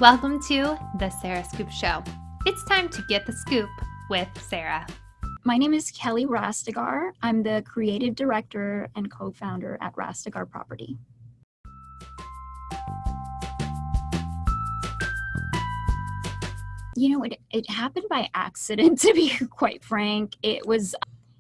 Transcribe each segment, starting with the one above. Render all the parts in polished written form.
Welcome to the Sarah Scoop Show. It's time to get the scoop with Sarah. My name is Kellie Rastegar. I'm the creative director and co-founder at Rastegar Property. You know, it happened by accident, to be quite frank. It was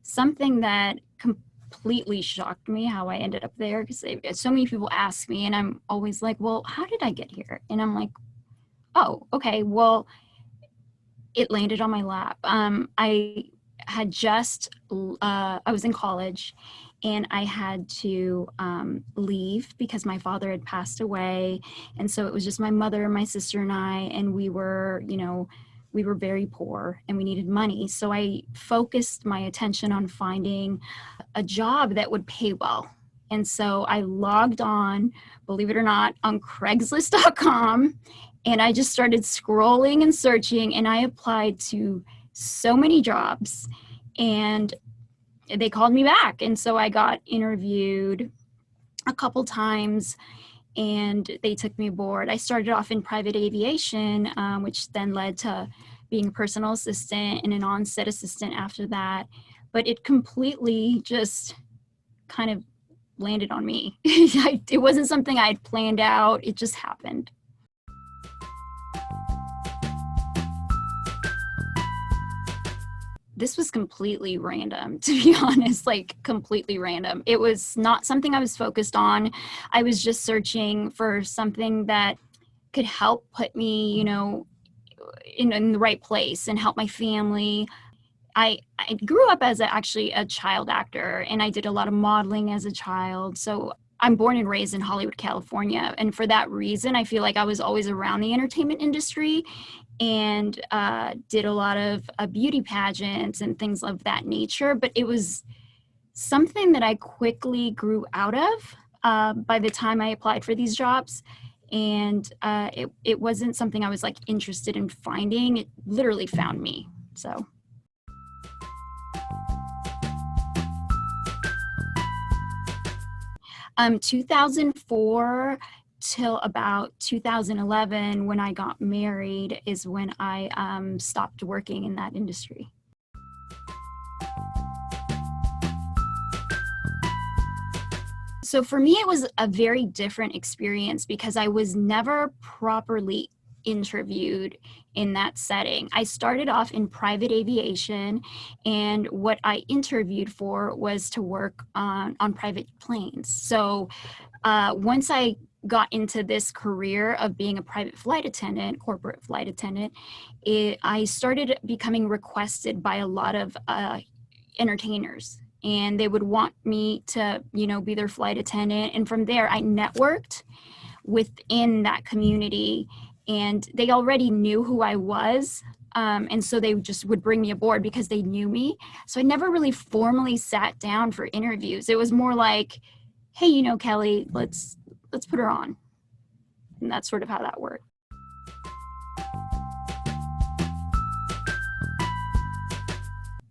something that completely shocked me how I ended up there, because so many people ask me and I'm always like, well, how did I get here? And I'm like, oh, okay, well, it landed on my lap. I was in college and I had to leave because my father had passed away. And so it was just my mother, my sister and I, and we were very poor and we needed money. So I focused my attention on finding a job that would pay well. And so I logged on, believe it or not, on Craigslist.com, and I just started scrolling and searching, and I applied to so many jobs, and they called me back. And so I got interviewed a couple times and they took me aboard. I started off in private aviation, which then led to being a personal assistant and an on-set assistant after that. But it completely just kind of landed on me. It wasn't something I had planned out. It just happened. This was completely random, to be honest, like completely random. It was not something I was focused on. I was just searching for something that could help put me, in the right place and help my family. I grew up as actually a child actor, and I did a lot of modeling as a child. So I'm born and raised in Hollywood, California. And for that reason, I feel like I was always around the entertainment industry and did a lot of beauty pageants and things of that nature. But it was something that I quickly grew out of by the time I applied for these jobs. And it wasn't something I was like interested in finding. It literally found me. So. 2004 till about 2011, when I got married, is when I stopped working in that industry. So for me, it was a very different experience because I was never properly interviewed in that setting. I started off in private aviation, and what I interviewed for was to work on private planes. So once I got into this career of being a private flight attendant, corporate flight attendant, I started becoming requested by a lot of entertainers, and they would want me to, be their flight attendant. And from there, I networked within that community, and they already knew who I was. And so they just would bring me aboard because they knew me. So I never really formally sat down for interviews. It was more like, hey, Kellie, let's put her on. And that's sort of how that worked.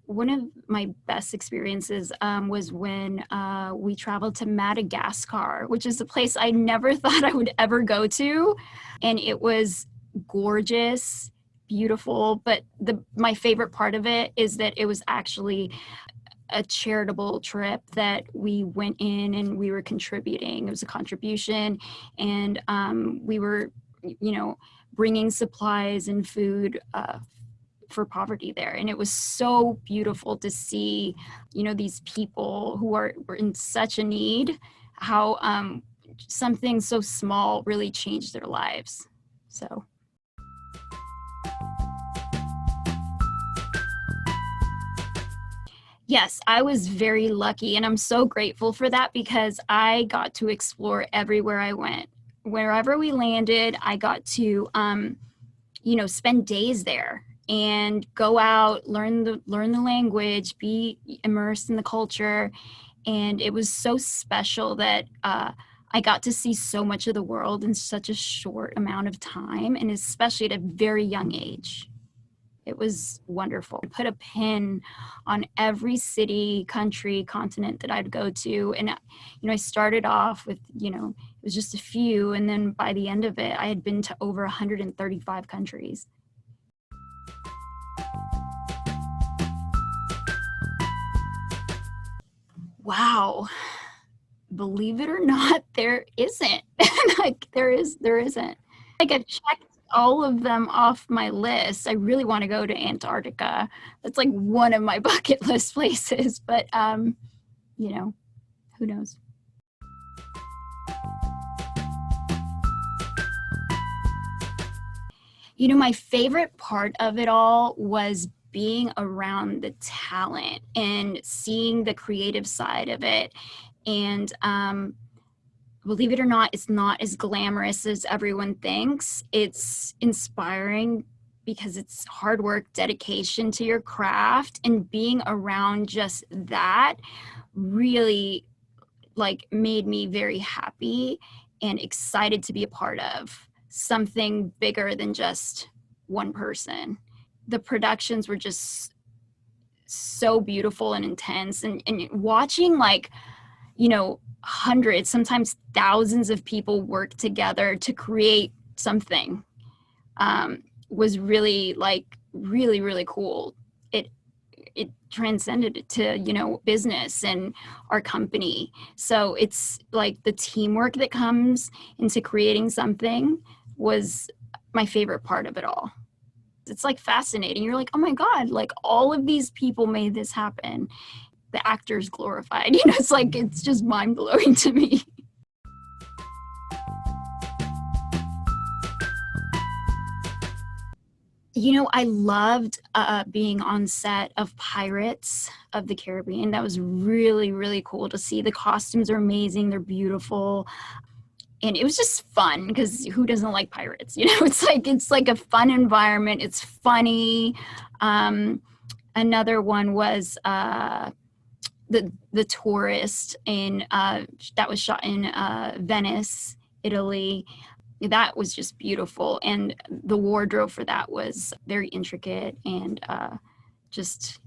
One of my best experiences was when we traveled to Madagascar, which is a place I never thought I would ever go to. And it was gorgeous, beautiful. But my favorite part of it is that it was actually a charitable trip that we went in and we were contributing. It was a contribution, and we were, bringing supplies and food for poverty there. And it was so beautiful to see, these people who were in such a need, how something so small really changed their lives. So. Yes, I was very lucky, and I'm so grateful for that because I got to explore everywhere I went. Wherever we landed, I got to, spend days there and go out, learn the language, be immersed in the culture. And it was so special that I got to see so much of the world in such a short amount of time, and especially at a very young age. It was wonderful. I put a pin on every city, country, continent that I'd go to. And, I started off with, it was just a few. And then by the end of it, I had been to over 135 countries. Wow. Believe it or not, there isn't. Like there isn't. Like I've checked all of them off my list. I really want to go to Antarctica. That's like one of my bucket list places, but who knows? My favorite part of it all was being around the talent and seeing the creative side of it. And believe it or not, it's not as glamorous as everyone thinks. It's inspiring because it's hard work, dedication to your craft, and being around just that really made me very happy and excited to be a part of something bigger than just one person. The productions were just so beautiful and intense, and watching hundreds, sometimes thousands of people work together to create something was really really cool. It transcended it to business and our company. So it's like the teamwork that comes into creating something was my favorite part of it all. It's fascinating. You're like, oh my God, all of these people made this happen. The actors glorified, it's just mind-blowing to me. I loved being on set of Pirates of the Caribbean. That was really, really cool to see. The costumes are amazing. They're beautiful. And it was just fun because who doesn't like pirates? It's like a fun environment. It's funny. Another one was the Tourist that was shot in Venice, Italy. That was just beautiful, and the wardrobe for that was very intricate and just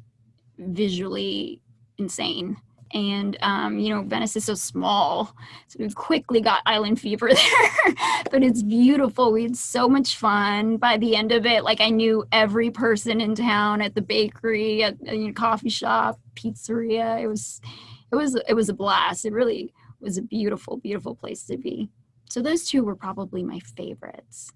visually insane. And Venice is so small, so we quickly got island fever there. But it's beautiful. We had so much fun. By the end of it, I knew every person in town, at the bakery, at the coffee shop, pizzeria. It was a blast. It really was a beautiful, beautiful place to be. So those two were probably my favorites.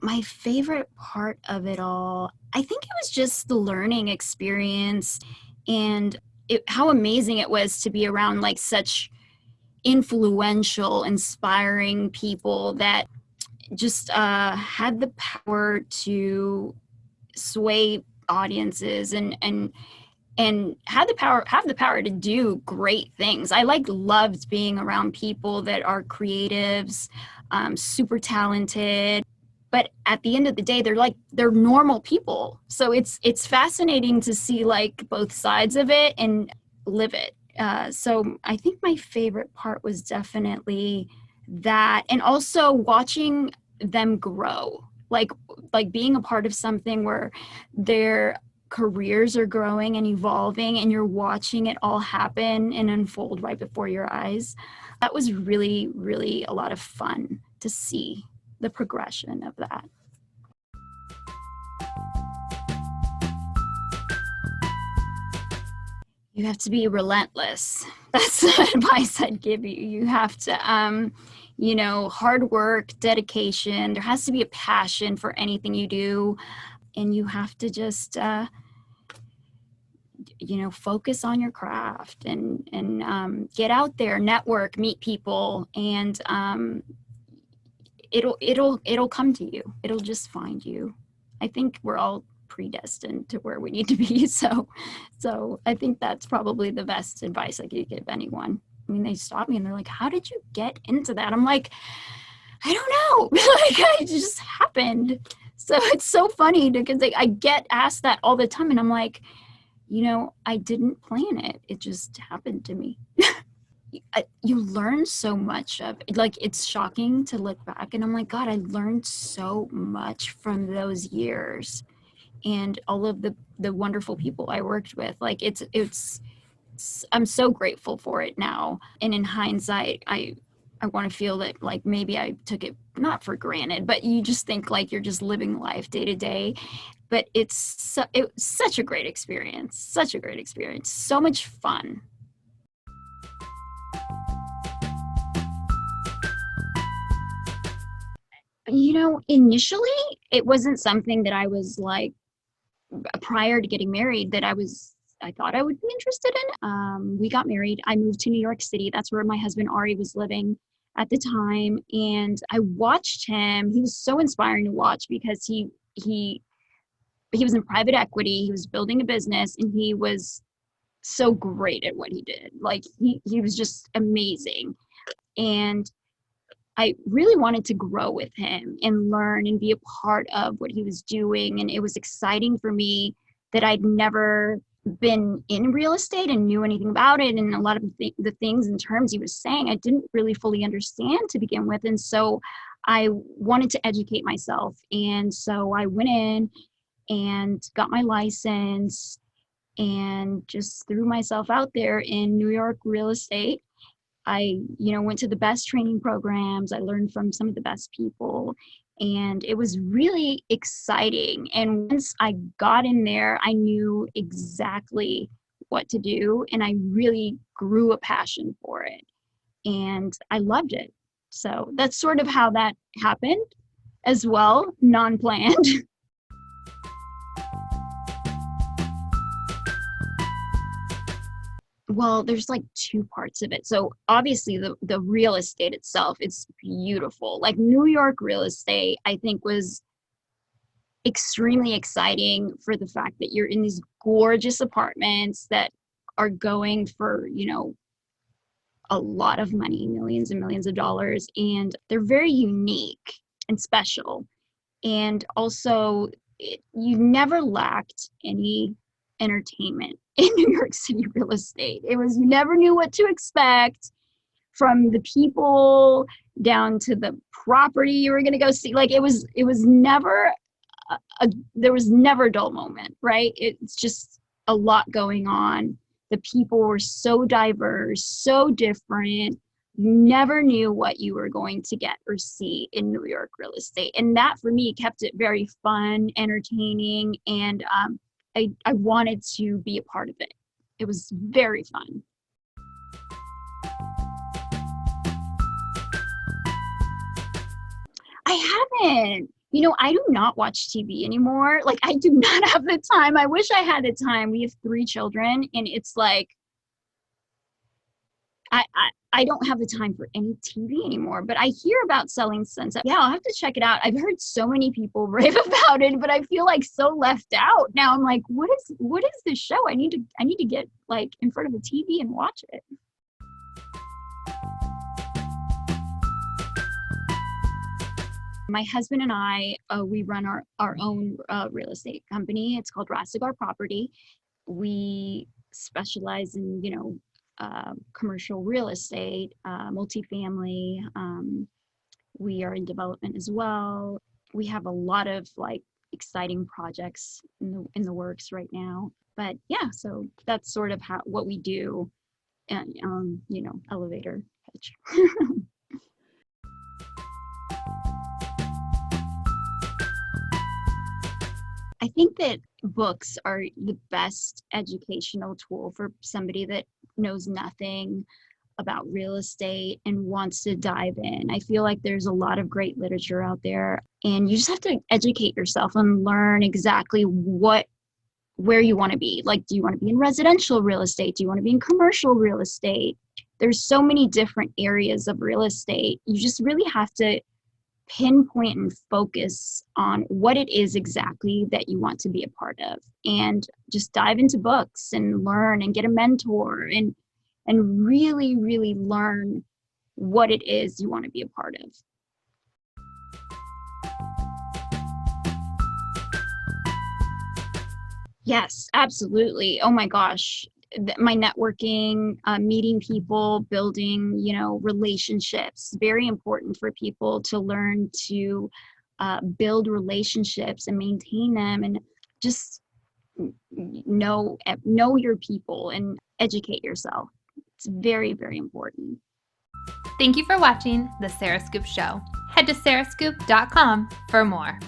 My favorite part of it all, I think it was just the learning experience and how amazing it was to be around such influential, inspiring people that just had the power to sway audiences and have the power to do great things. I loved being around people that are creatives, super talented, but at the end of the day, they're normal people. So it's fascinating to see both sides of it and live it. So I think my favorite part was definitely that, and also watching them grow, like being a part of something where their careers are growing and evolving and you're watching it all happen and unfold right before your eyes. That was really, really a lot of fun to see the progression of that. You have to be relentless. That's the advice I'd give you. You have to, hard work, dedication. There has to be a passion for anything you do. And you have to just, focus on your craft and get out there, network, meet people, and it'll come to you. It'll just find you. I think we're all predestined to where we need to be. So I think that's probably the best advice I could give anyone. I mean, they stop me and they're like, how did you get into that? I'm like, I don't know. It just happened. So it's so funny because I get asked that all the time. And I'm like, I didn't plan it. It just happened to me. you learn so much of it. Like, it's shocking to look back and I'm like, God, I learned so much from those years and all of the wonderful people I worked with. Like, I'm so grateful for it now. And in hindsight, I want to feel that like maybe I took it not for granted, but you just think like you're just living life day to day. But it was such a great experience, such a great experience, so much fun. Initially, it wasn't something that I was like, prior to getting married, that I thought I would be interested in. We got married. I moved to New York City. That's where my husband Ari was living at the time. And I watched him. He was so inspiring to watch because he was in private equity. He was building a business and he was so great at what he did. Like, he was just amazing. And I really wanted to grow with him and learn and be a part of what he was doing. And it was exciting for me that I'd never been in real estate and knew anything about it. And a lot of the things and terms he was saying, I didn't really fully understand to begin with. And so I wanted to educate myself. And so I went in and got my license and just threw myself out there in New York real estate. I, went to the best training programs. I learned from some of the best people, and it was really exciting. And once I got in there, I knew exactly what to do, and I really grew a passion for it, and I loved it. So that's sort of how that happened as well, non-planned. Well, there's like two parts of it. So obviously the real estate itself, it's beautiful. Like, New York real estate, I think, was extremely exciting for the fact that you're in these gorgeous apartments that are going for, a lot of money, millions and millions of dollars, and they're very unique and special. And also, you never lacked any entertainment in New York City real estate. It was, you never knew what to expect, from the people down to the property you were going to go see. Like, it was never there was never a dull moment, right? It's just a lot going on. The people were so diverse, so different. You never knew what you were going to get or see in New York real estate. And that for me kept it very fun, entertaining, and I wanted to be a part of it. It was very fun. I haven't. I do not watch TV anymore. Like, I do not have the time. I wish I had the time. We have 3 children, and it's like I don't have the time for any TV anymore. But I hear about Selling Sunset. Yeah, I'll have to check it out. I've heard so many people rave about it, but I feel like so left out. Now I'm like, what is this show? I need to get like in front of the TV and watch it. My husband and I, we run our own real estate company. It's called Rastegar Property. We specialize in, commercial real estate, multifamily. We are in development as well. We have a lot of like exciting projects in the works right now. But yeah, so that's sort of what we do, and elevator pitch. I think that books are the best educational tool for somebody that knows nothing about real estate and wants to dive in. I feel like there's a lot of great literature out there, and you just have to educate yourself and learn exactly where you want to be. Like, do you want to be in residential real estate? Do you want to be in commercial real estate? There's so many different areas of real estate. You just really have to pinpoint and focus on what it is exactly that you want to be a part of, and just dive into books and learn and get a mentor and really, really learn what it is you want to be a part of. Yes, absolutely. Oh my gosh. my networking, meeting people, building, relationships. Very important for people to learn to build relationships and maintain them, and just know your people and educate yourself. It's very, very important. Thank you for watching The Sarah Scoop Show. Head to sarahscoop.com for more.